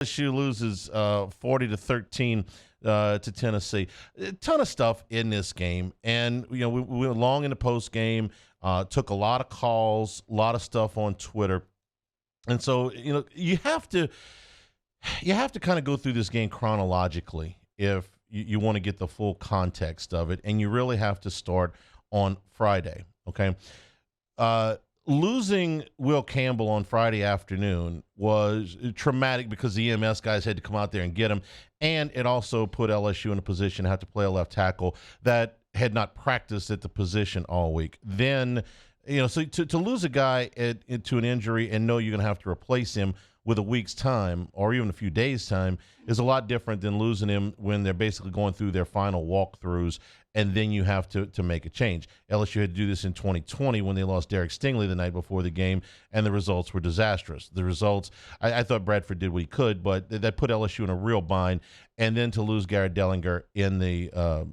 LSU loses 40-13 to Tennessee. A ton of stuff in this game, and we went long in the post game. Took a lot of calls, a lot of stuff on Twitter, and so you have to kind of go through this game chronologically if you want to get the full context of it, and you really have to start on Friday. Okay. Losing Will Campbell on Friday afternoon was traumatic because the EMS guys had to come out there and get him, and it also put LSU in a position to have to play a left tackle that had not practiced at the position all week. Then, so to lose a guy to an injury and know you're going to have to replace him with a week's time or even a few days' time is a lot different than losing him when they're basically going through their final walkthroughs and then you have to make a change. LSU had to do this in 2020 when they lost Derek Stingley the night before the game, and the results were disastrous. The results, I thought Bradford did what he could, but that put LSU in a real bind. And then to lose Garrett Dellinger in the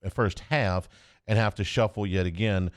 first half and have to shuffle yet again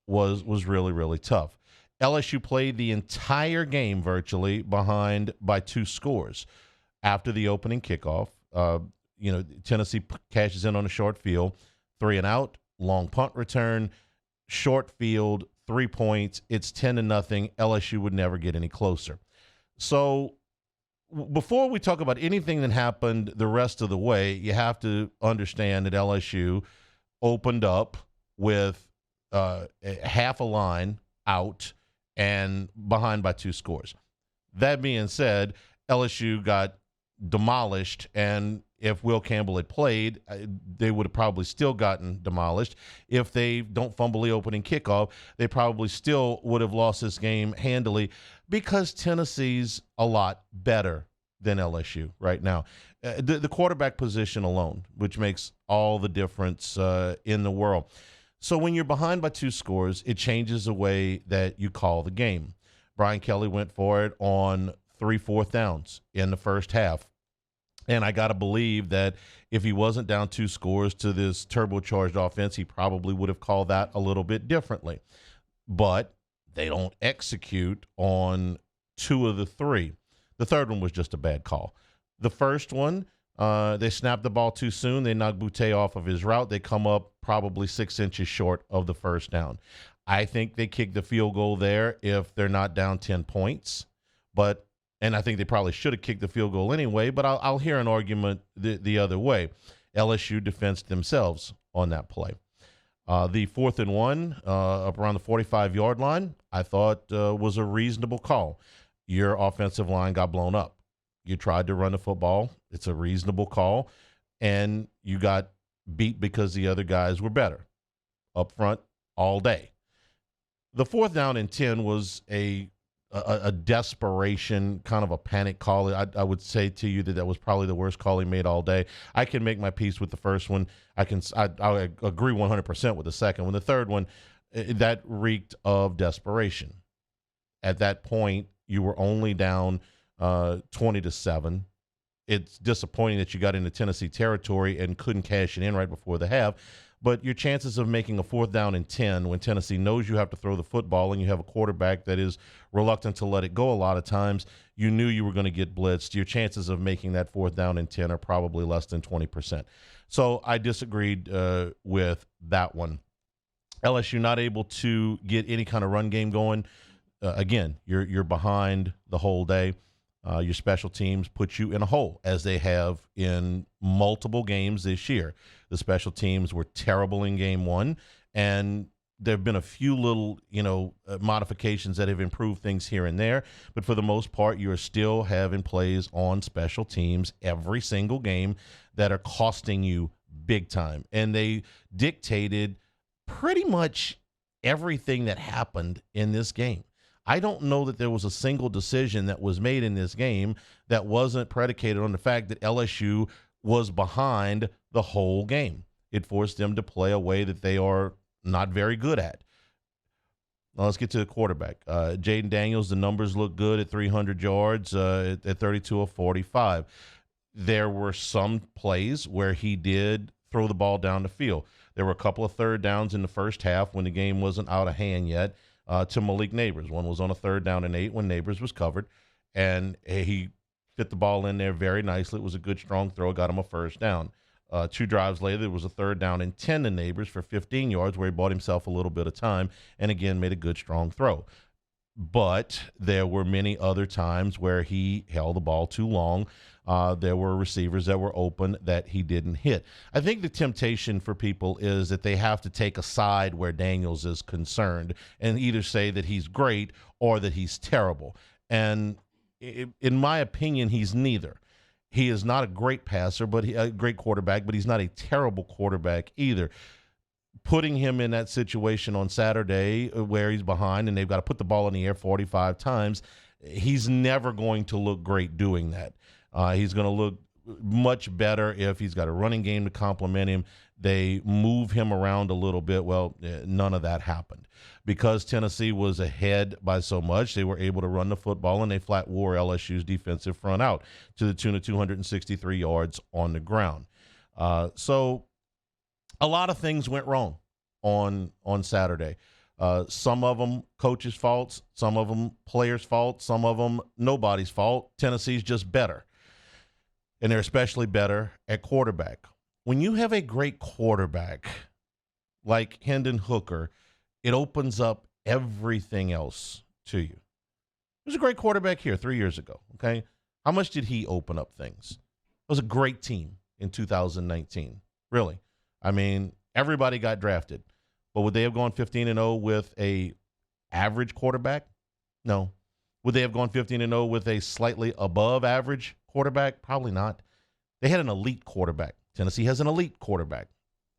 was really, really tough. LSU played the entire game virtually behind by 2 scores. After the opening kickoff, Tennessee cashes in on a short field, 3 and out, long punt return, short field, 3 points. It's 10-0. LSU would never get any closer. So before we talk about anything that happened the rest of the way, you have to understand that LSU opened up with half a line out and behind by 2 scores. That being said, LSU got demolished, and if Will Campbell had played, they would have probably still gotten demolished. If they don't fumble the opening kickoff, they probably still would have lost this game handily because Tennessee's a lot better than LSU right now. The quarterback position alone, which makes all the difference in the world. So when you're behind by 2 scores, it changes the way that you call the game. Brian Kelly went for it on 3 fourth downs in the first half. And I got to believe that if he wasn't down 2 scores to this turbocharged offense, he probably would have called that a little bit differently. But they don't execute on 2 of the 3. The third one was just a bad call. The first one, they snapped the ball too soon. They knocked Boutte off of his route. They come up probably 6 inches short of the first down. I think they kick the field goal there if they're not down 10 points. And I think they probably should have kicked the field goal anyway, but I'll hear an argument the other way. LSU defensed themselves on that play. The 4th and 1 up around the 45-yard line, I thought was a reasonable call. Your offensive line got blown up. You tried to run the football. It's a reasonable call, and you got beat because the other guys were better up front all day. The 4th down and 10 was a desperation, kind of a panic call. I would say to you that was probably the worst call he made all day. I can make my peace with the first one. I agree 100% with the second one. The third one, that reeked of desperation. At that point, you were only down 20-7. It's disappointing that you got into Tennessee territory and couldn't cash it in right before the half. But your chances of making a 4th down and 10 when Tennessee knows you have to throw the football and you have a quarterback that is reluctant to let it go a lot of times, you knew you were going to get blitzed. Your chances of making that 4th down and 10 are probably less than 20%. So I disagreed with that one. LSU not able to get any kind of run game going. Again, you're behind the whole day. Your special teams put you in a hole, as they have in multiple games this year. The special teams were terrible in game 1, and there have been a few little, modifications that have improved things here and there. But for the most part, you're still having plays on special teams every single game that are costing you big time. And they dictated pretty much everything that happened in this game. I don't know that there was a single decision that was made in this game that wasn't predicated on the fact that LSU was behind the whole game. It forced them to play a way that they are not very good at. Now let's get to the quarterback. Jaden Daniels, the numbers look good at 300 yards, at 32 of 45. There were some plays where he did throw the ball down the field. There were a couple of 3rd downs in the first half when the game wasn't out of hand yet to Malik Neighbors. One was on a 3rd down and 8 when Neighbors was covered, and he fit the ball in there very nicely. It was a good, strong throw. Got him a first down. 2 drives later, there was a 3rd down and 10 to Neighbors for 15 yards where he bought himself a little bit of time and, again, made a good, strong throw. But there were many other times where he held the ball too long. There were receivers that were open that he didn't hit. I think the temptation for people is that they have to take a side where Daniels is concerned and either say that he's great or that he's terrible. And in my opinion, he's neither. He is not a great passer, but a great quarterback, but he's not a terrible quarterback either. Putting him in that situation on Saturday where he's behind and they've got to put the ball in the air 45 times, he's never going to look great doing that. He's going to look much better if he's got a running game to complement him. They move him around a little bit. Well, none of that happened. Because Tennessee was ahead by so much, they were able to run the football, and they flat wore LSU's defensive front out to the tune of 263 yards on the ground. So a lot of things went wrong on Saturday. Some of them coaches' faults, some of them players' faults, some of them nobody's fault. Tennessee's just better, and they're especially better at quarterback. When you have a great quarterback like Hendon Hooker, it opens up everything else to you. He was a great quarterback here 3 years ago, okay? How much did he open up things? It was a great team in 2019, really. I mean, everybody got drafted. But would they have gone 15-0 with a average quarterback? No. Would they have gone 15-0 with a slightly above average quarterback? Probably not. They had an elite quarterback. Tennessee has an elite quarterback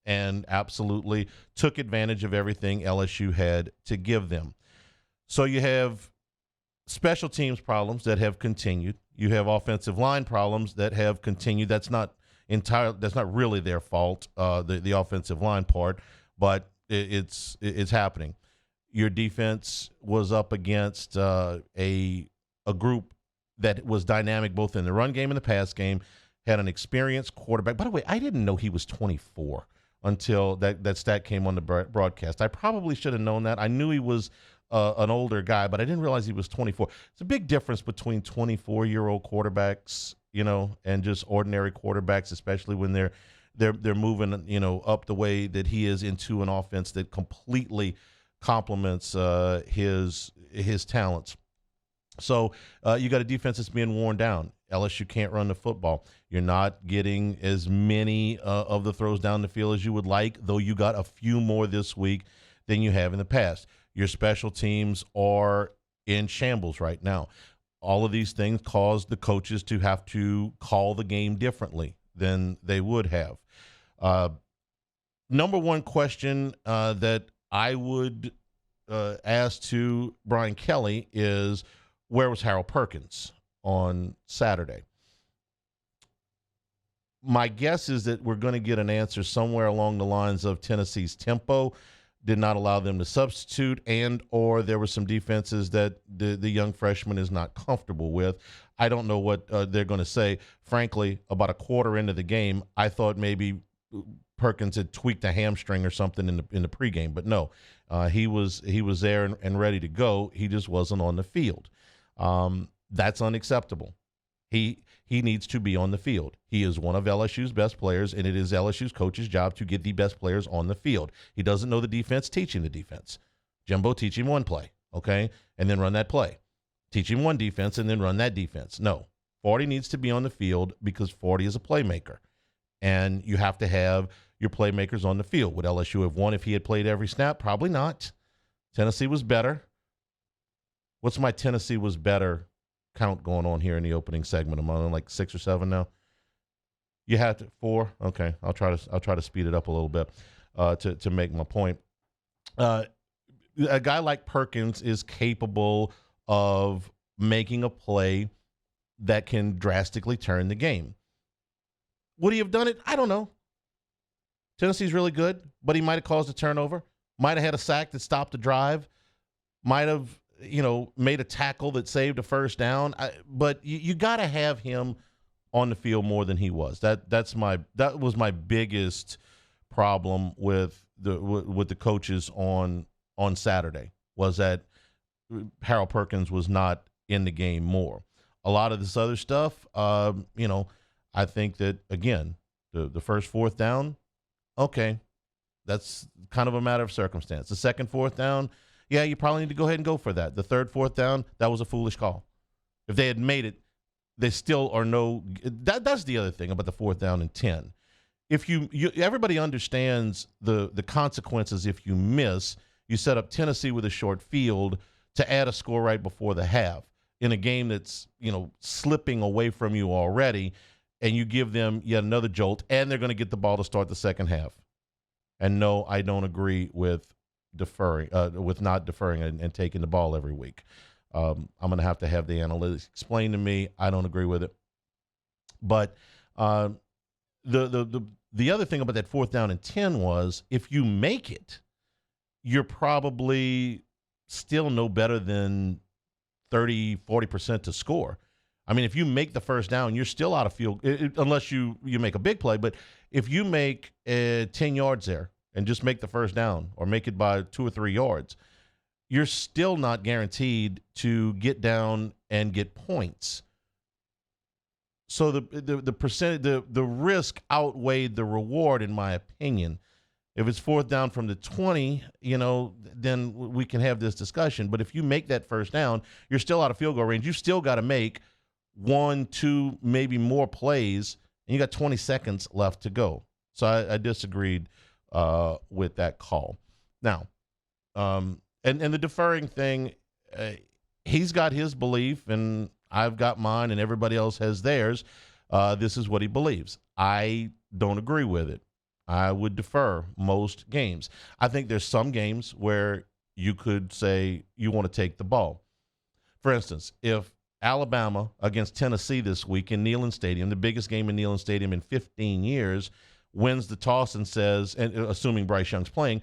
and absolutely took advantage of everything LSU had to give them. So you have special teams problems that have continued. You have offensive line problems that have continued. That's not really their fault, the offensive line part, but it's happening. Your defense was up against a group that was dynamic both in the run game and the pass game, had an experienced quarterback. By the way, I didn't know he was 24 until that stat came on the broadcast. I probably should have known that. I knew he was an older guy, but I didn't realize he was 24. It's a big difference between 24-year-old quarterbacks, and just ordinary quarterbacks, especially when they're moving, up the way that he is into an offense that completely complements his talents. So you got a defense that's being worn down. LSU can't run the football. You're not getting as many of the throws down the field as you would like, though you got a few more this week than you have in the past. Your special teams are in shambles right now. All of these things cause the coaches to have to call the game differently than they would have. Number one question that I would ask to Brian Kelly is, where was Harold Perkins on Saturday? My guess is that we're going to get an answer somewhere along the lines of Tennessee's tempo did not allow them to substitute, and or there were some defenses that the young freshman is not comfortable with. I don't know what they're going to say. Frankly, about a quarter into the game, I thought maybe Perkins had tweaked a hamstring or something in the pregame, but no, he was there and ready to go. He just wasn't on the field. That's unacceptable. He needs to be on the field. He is one of LSU's best players, and it is LSU's coach's job to get the best players on the field. He doesn't know the defense, teach him the defense. Jimbo, teach him one play, okay, and then run that play. Teach him one defense and then run that defense. No, 40 needs to be on the field because 40 is a playmaker, and you have to have your playmakers on the field. Would LSU have won if he had played every snap? Probably not. Tennessee was better. What's my Tennessee was better count going on here in the opening segment? I'm on like 6 or 7 now. You had to 4. Okay, I'll try to speed it up a little bit to make my point. A guy like Perkins is capable of making a play that can drastically turn the game. Would he have done it? I don't know. Tennessee's really good, but he might have caused a turnover. Might have had a sack that stopped the drive. Might have made a tackle that saved a first down. But you got to have him on the field more than he was. That was my biggest problem with the coaches on Saturday, was that Harold Perkins was not in the game more. A lot of this other stuff, I think that, again, the first fourth down, okay, that's kind of a matter of circumstance. The second fourth down, yeah, you probably need to go ahead and go for that. The third fourth down, that was a foolish call. If they had made it, they still are no – that's the other thing about the fourth down and 10. If you everybody understands the consequences if you miss. You set up Tennessee with a short field to add a score right before the half in a game that's, slipping away from you already, and you give them yet another jolt, and they're going to get the ball to start the second half. And no, I don't agree with not deferring and taking the ball every week. I'm going to have the analytics explain to me. I don't agree with it. But the other thing about that fourth down and 10 was if you make it, you're probably still no better than 30, 40% to score. I mean, if you make the first down, you're still out of field, unless you make a big play. But if you make 10 yards there and just make the first down or make it by 2 or 3 yards, you're still not guaranteed to get down and get points. So the percentage, the risk outweighed the reward, in my opinion. If it's fourth down from the 20, then we can have this discussion. But if you make that first down, you're still out of field goal range. You still got to make 1, 2, maybe more plays, and you got 20 seconds left to go. So I disagreed with that call. Now, and the deferring thing, he's got his belief, and I've got mine, and everybody else has theirs. This is what he believes. I don't agree with it. I would defer most games. I think there's some games where you could say you want to take the ball. For instance, if Alabama against Tennessee this week in Neyland Stadium, the biggest game in Neyland Stadium in 15 years, wins the toss and says, and assuming Bryce Young's playing,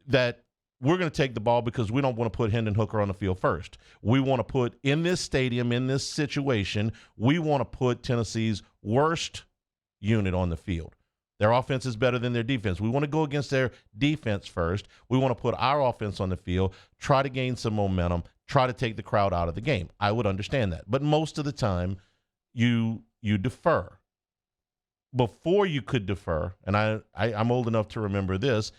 that we're going to take the ball because we don't want to put Hendon Hooker on the field first. We want to put in this stadium, in this situation, we want to put Tennessee's worst unit on the field. Their offense is better than their defense. We want to go against their defense first. We want to put our offense on the field, try to gain some momentum, try to take the crowd out of the game. I would understand that. But most of the time, you defer. Before you could defer, and I'm old enough to remember this,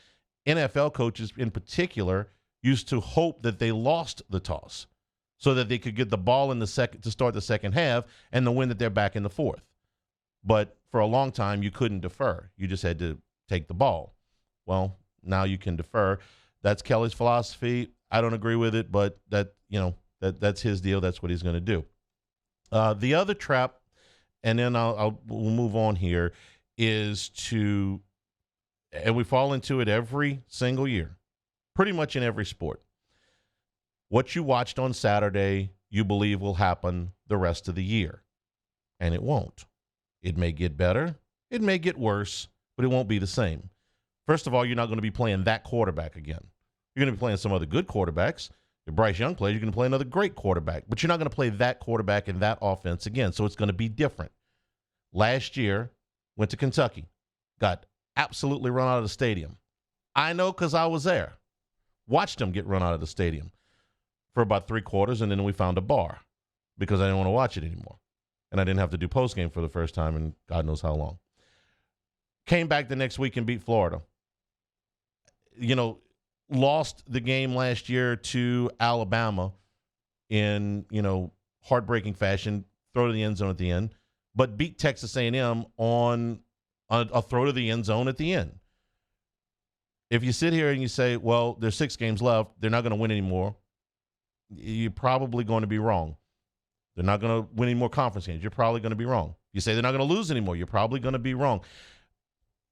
NFL coaches in particular used to hope that they lost the toss so that they could get the ball in the second to start the second half and the win that they're back in the fourth. But for a long time, you couldn't defer. You just had to take the ball. Well, now you can defer. That's Kelly's philosophy. I don't agree with it, but that's his deal. That's what he's going to do. The other trap, and then we'll move on here, is to, and we fall into it every single year, pretty much in every sport. What you watched on Saturday, you believe will happen the rest of the year, and it won't. It may get better. It may get worse, but it won't be the same. First of all, you're not going to be playing that quarterback again. You're going to be playing some other good quarterbacks. If Bryce Young plays, you're going to play another great quarterback, but you're not going to play that quarterback and that offense again, so it's going to be different. Last year, went to Kentucky, got absolutely run out of the stadium. I know because I was there. Watched them get run out of the stadium for about 3 quarters, and then we found a bar because I didn't want to watch it anymore. And I didn't have to do postgame for the first time in God knows how long. Came back the next week and beat Florida. Lost the game last year to Alabama in, heartbreaking fashion, throw to the end zone at the end, but beat Texas A&M on a throw to the end zone at the end. If you sit here and you say, well, there's 6 games left, they're not going to win anymore, you're probably going to be wrong. They're not going to win any more conference games. You're probably going to be wrong. You say they're not going to lose anymore. You're probably going to be wrong.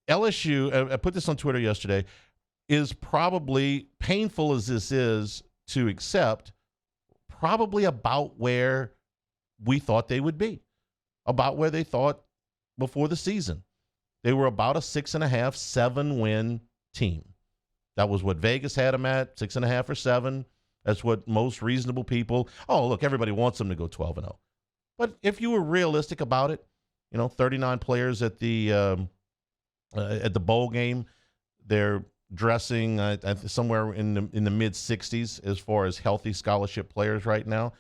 LSU, I put this on Twitter yesterday, is probably, painful as this is to accept, probably about where we thought they would be, about where they thought before the season. They were about a 6.5, 7-win team. That was what Vegas had them at, 6.5 or 7. That's what most reasonable people, look, everybody wants them to go 12-0. But if you were realistic about it, 39 players at the bowl game, they're dressing somewhere in the mid-60s as far as healthy scholarship players right now.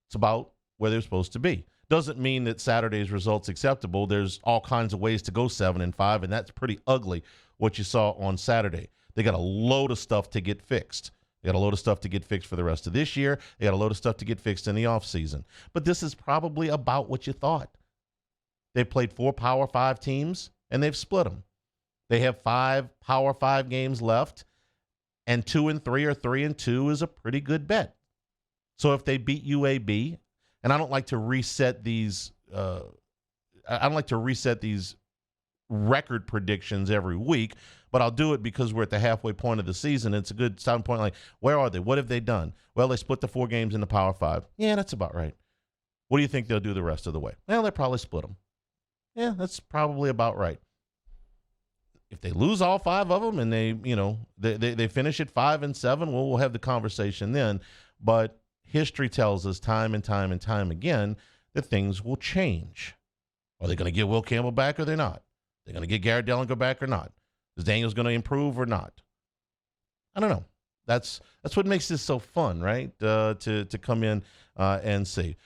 It's about where they're supposed to be. Doesn't mean that Saturday's results acceptable. There's all kinds of ways to go 7-5, and that's pretty ugly what you saw on Saturday. They got a load of stuff to get fixed. They got a load of stuff to get fixed for the rest of this year. They got a load of stuff to get fixed in the offseason. But this is probably about what you thought. They've played 4 Power 5 teams, and they've split them. They have 5 Power 5 games left, and 2-3 or 3-2 is a pretty good bet. So if they beat UAB, and I don't like to reset these record predictions every week, but I'll do it because we're at the halfway point of the season. It's a good starting point. Like, where are they? What have they done? Well, they split the 4 games into Power 5. Yeah, that's about right. What do you think they'll do the rest of the way? Well, they'll probably split them. Yeah, that's probably about right. If they lose all 5 of them and they finish at 5-7, well, we'll have the conversation then. But history tells us time and time and time again that things will change. Are they going to get Will Campbell back or they're not? They're going to get Garrett Dellinger back or not? Is Daniels going to improve or not? I don't know. That's what makes this so fun, right? To come in and see.